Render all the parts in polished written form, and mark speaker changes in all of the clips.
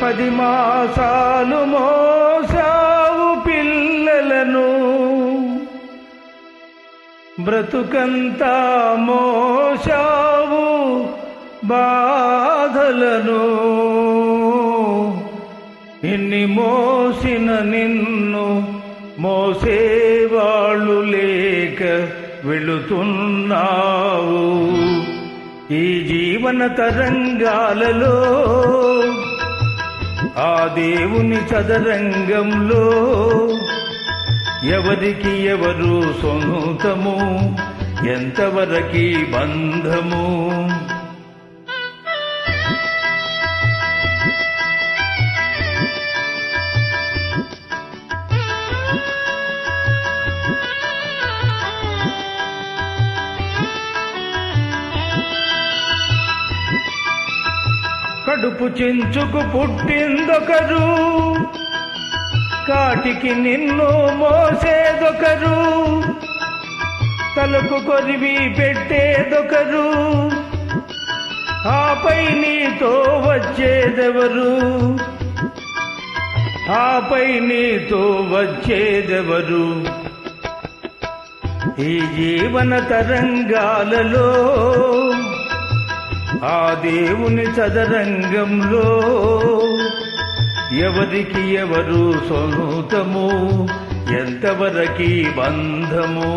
Speaker 1: 10 మాసాలు మోసావు పిల్లలను, బ్రతుకంతా మోసావు బాధలను. ఇన్ని మోసిన నిన్ను మోసేవాళ్ళు లేక వెళుతున్నావు. ఈ జీవన తరంగాలలో ఆ దేవుని చదరంగంలో ఎవరికి ఎవరు సొంతము, ఎంతవరకి బంధము. కడుపు చించుకు పుట్టిందొకరు, కాటికి నిన్ను మోసేదొకరు, తలకు కొరివి పెట్టేదొకరు, ఆపై నీతో వచ్చేదెవరు, ఆపై నీతో వచ్చేదెవరు. ఈ జీవన తరంగాలలో ఆ దేవుని చదరంగంలో ఎవరికి ఎవరు సొంతము, ఎంతవరకి బంధము.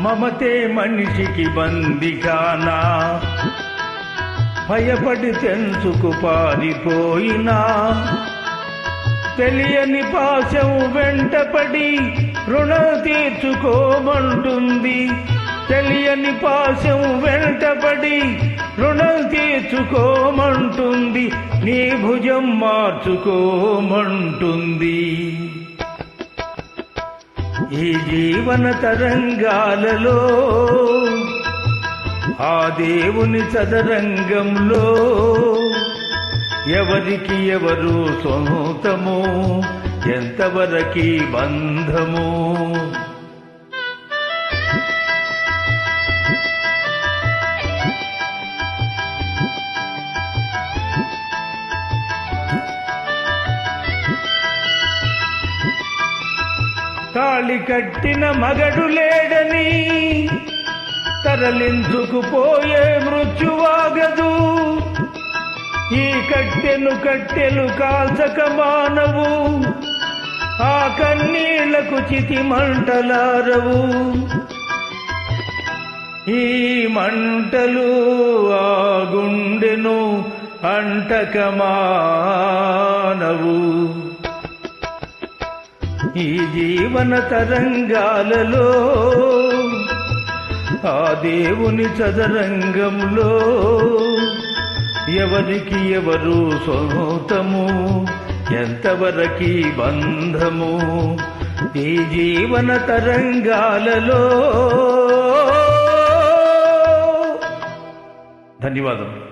Speaker 1: మమతే మనిషికి బందికానా, భయపడి తెంచుకు పారిపోయినా, తెలియని పాశం వెంటపడి రుణం తీర్చుకోమంటుంది. తెలియని పాశం వెంటపడి రుణం తీర్చుకోమంటుంది, నీ భుజం మార్చుకోమంటుంది. ఈ జీవన తరంగాలలో ఆ దేవుని చదరంగంలో ఎవరికి ఎవరు సొంతము, ఎంతవరకి బంధము. తాళి కట్టిన మగడు లేడని తరలించుకుపోయే మృత్యువాగదు. ఈ కట్టెలు కాల్చక మానవు, ఆ కన్నీళ్లకు చితి మంటలారవు. ఈ మంటలు ఆ గుండెను అంటక మానవు. ఈ జీవన తరంగాలలో ఆ దేవుని చదరంగంలో ఎవరికి ఎవరు సొంతము, ఎంతవరకి బంధము. ఈ జీవన తరంగాలలో. ధన్యవాదములు.